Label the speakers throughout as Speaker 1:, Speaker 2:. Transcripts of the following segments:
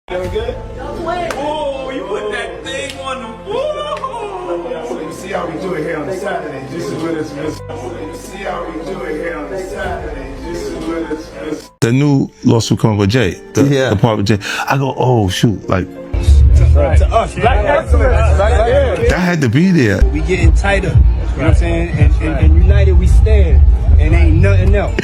Speaker 1: Doing good? Oh, you put that thing on the wall. So you see how we do it here on the Saturday. This is what it's missing. You see how we do it here on the Saturday. This is what it's missing.
Speaker 2: The new lawsuit coming with Jay. The part with Jay. I go, oh shoot, like
Speaker 1: Right. To us, black excellence.
Speaker 2: that had to be there.
Speaker 3: We getting tighter, you know what I'm saying? And united we stand, and ain't nothing else.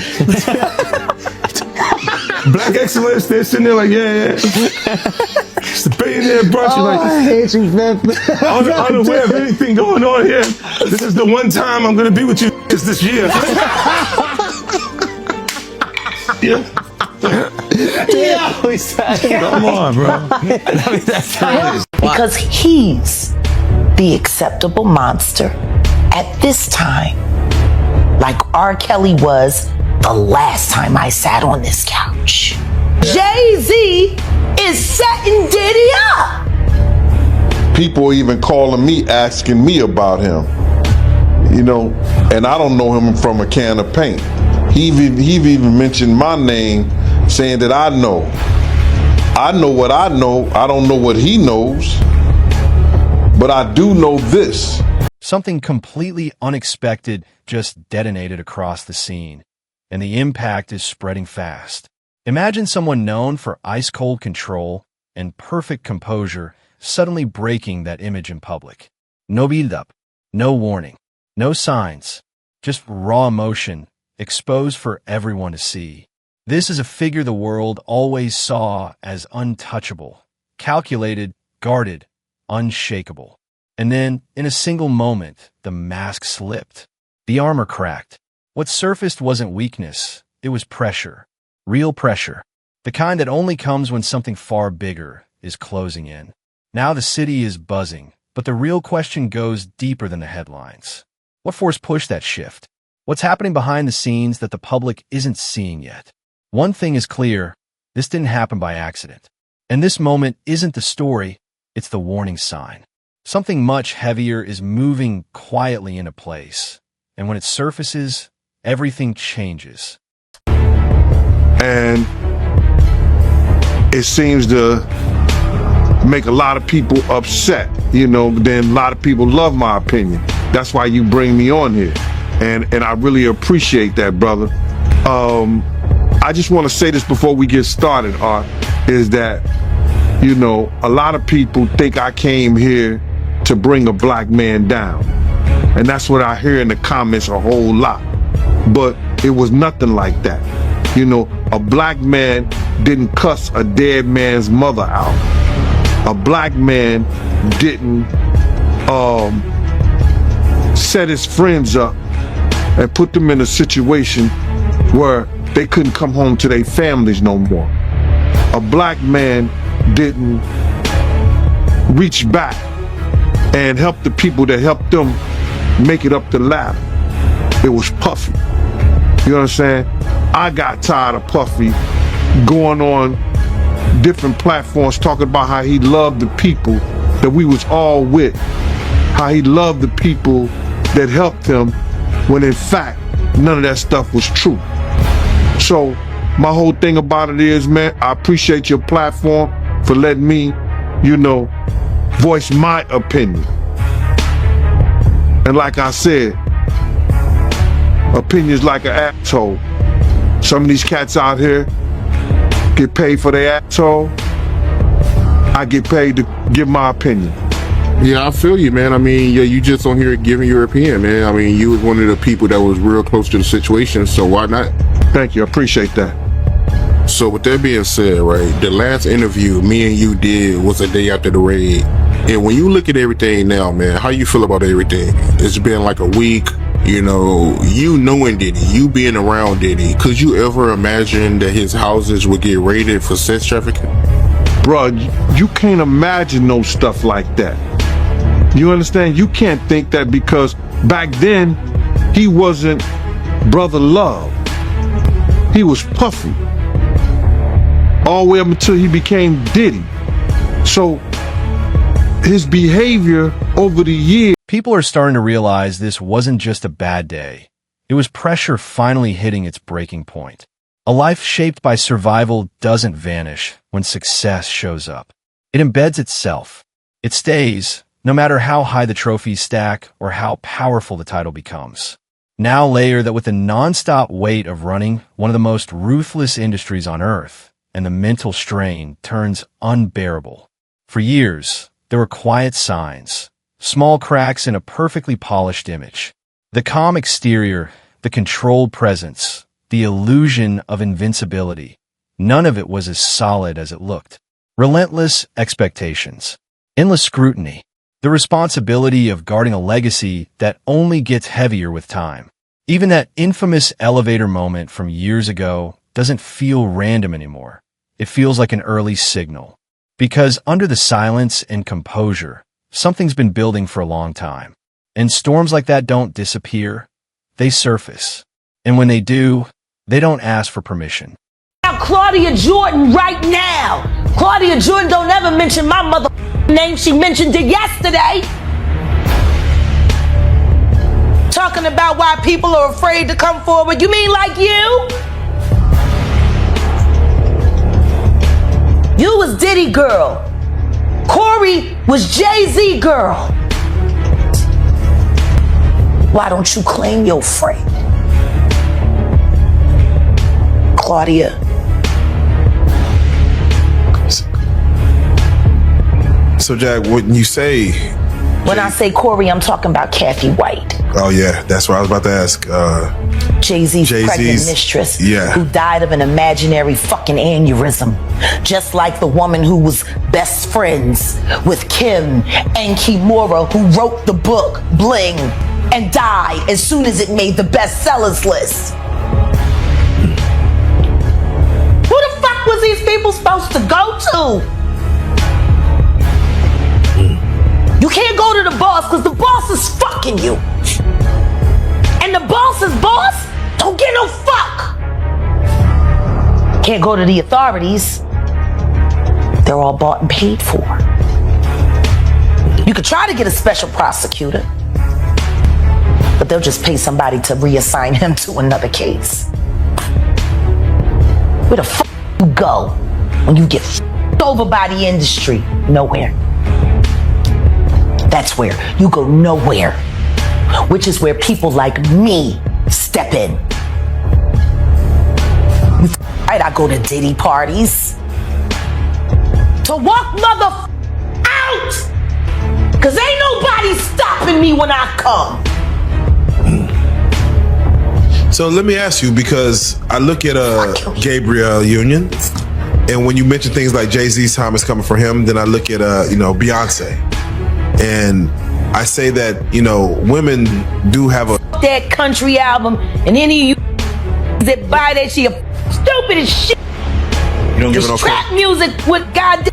Speaker 2: Black excellence, they're sitting there like, yeah. It's the billionaire brunch.
Speaker 4: Oh,
Speaker 2: Like,
Speaker 4: I hate you, man.
Speaker 2: unaware of anything going on here. This is the one time I'm gonna be with you this year. Yeah. Come on, bro.
Speaker 5: Because he's the acceptable monster at this time, like R. Kelly was the last time I sat on this couch. Jay-Z is setting Diddy up.
Speaker 6: People even calling me, asking me about him, you know, and I don't know him from a can of paint. He even mentioned my name, saying that I know what I know. I don't know what he knows, but I do know this.
Speaker 7: Something completely unexpected just detonated across the scene, and the impact is spreading fast. Imagine someone known for ice-cold control and perfect composure suddenly breaking that image in public. No build-up, no warning, no signs, just raw emotion exposed for everyone to see. This is a figure the world always saw as untouchable, calculated, guarded, unshakable. And then, in a single moment, the mask slipped. The armor cracked. What surfaced wasn't weakness, it was pressure. Real pressure. The kind that only comes when something far bigger is closing in. Now the city is buzzing, but the real question goes deeper than the headlines. What force pushed that shift? What's happening behind the scenes that the public isn't seeing yet? One thing is clear, this didn't happen by accident. And this moment isn't the story, it's the warning sign. Something much heavier is moving quietly into place. And when it surfaces, everything changes.
Speaker 6: And it seems to make a lot of people upset, you know, then a lot of people love my opinion. That's why you bring me on here. And I really appreciate that, brother. I just want to say this before we get started, Art, is that, you know, a lot of people think I came here to bring a black man down. And that's what I hear in the comments a whole lot. But it was nothing like that. You know, a black man didn't cuss a dead man's mother out. A black man didn't set his friends up and put them in a situation where they couldn't come home to their families no more. A black man didn't reach back and help the people that helped them make it up the ladder. It was Puffy. You know what I'm saying? I got tired of Puffy going on different platforms talking about how he loved the people that we was all with, how he loved the people that helped him, when in fact none of that stuff was true. So my whole thing about it is, man, I appreciate your platform for letting me, you know, voice my opinion. And like I said, opinions like an asshole. Some of these cats out here get paid for their asshole. I get paid to give my opinion.
Speaker 8: Yeah, I feel you, man. I mean, yeah, you just on here giving your opinion, man. I mean, you was one of the people that was real close to the situation, so why not?
Speaker 6: Thank you, I appreciate that.
Speaker 8: So with that being said, right, the last interview me and you did was a day after the raid. And when you look at everything now, man, how you feel about everything? It's been like a week, you know, you knowing Diddy, you being around Diddy. Could you ever imagine that his houses would get raided for sex trafficking?
Speaker 6: Bruh, you can't imagine no stuff like that. You understand? You can't think that, because back then, he wasn't Brother Love. He was Puffy. All the way up until he became Diddy. So, his behavior over the years...
Speaker 7: People are starting to realize this wasn't just a bad day. It was pressure finally hitting its breaking point. A life shaped by survival doesn't vanish when success shows up. It embeds itself. It stays, no matter how high the trophies stack or how powerful the title becomes. Now layer that with the nonstop weight of running one of the most ruthless industries on earth, and the mental strain turns unbearable. For years, there were quiet signs, small cracks in a perfectly polished image. The calm exterior, the controlled presence, the illusion of invincibility. None of it was as solid as it looked. Relentless expectations, endless scrutiny, the responsibility of guarding a legacy that only gets heavier with time. Even that infamous elevator moment from years ago doesn't feel random anymore. It feels like an early signal. Because under the silence and composure, something's been building for a long time. And storms like that don't disappear. They surface. And when they do, they don't ask for permission.
Speaker 5: Now Claudia Jordan right now. Claudia Jordan don't ever mention my mother name. She mentioned it yesterday. Talking about why people are afraid to come forward. You mean like you? You was Diddy girl. Corey was Jay-Z girl. Why don't you claim your friend? Claudia.
Speaker 4: So Jack, when you say...
Speaker 5: When I say Corey, I'm talking about Kathy White.
Speaker 4: Oh yeah, that's what I was about to ask.
Speaker 5: Jay-Z's pregnant mistress, who died of an imaginary fucking aneurysm. Just like the woman who was best friends with Kim and Kimura, who wrote the book Bling and died as soon as it made the bestsellers list. Who the fuck was these people supposed to go to? You can't go to the boss because the boss is fucking you. And the boss's boss don't get no fuck. Can't go to the authorities. They're all bought and paid for. You could try to get a special prosecutor, but they'll just pay somebody to reassign him to another case. Where the fuck you go when you get f***ed over by the industry? Nowhere. That's where you go nowhere, which is where people like me step in. Right, I go to Diddy parties to walk mother out, cause ain't nobody stopping me when I come.
Speaker 4: So let me ask you, because I look at Gabriel Union, and when you mention things like Jay-Z's time is coming for him, then I look at Beyonce. And I say that, women do have
Speaker 5: that country album, and any of you that buy that shit, stupid as shit.
Speaker 4: You don't give it no
Speaker 5: trap music with goddamn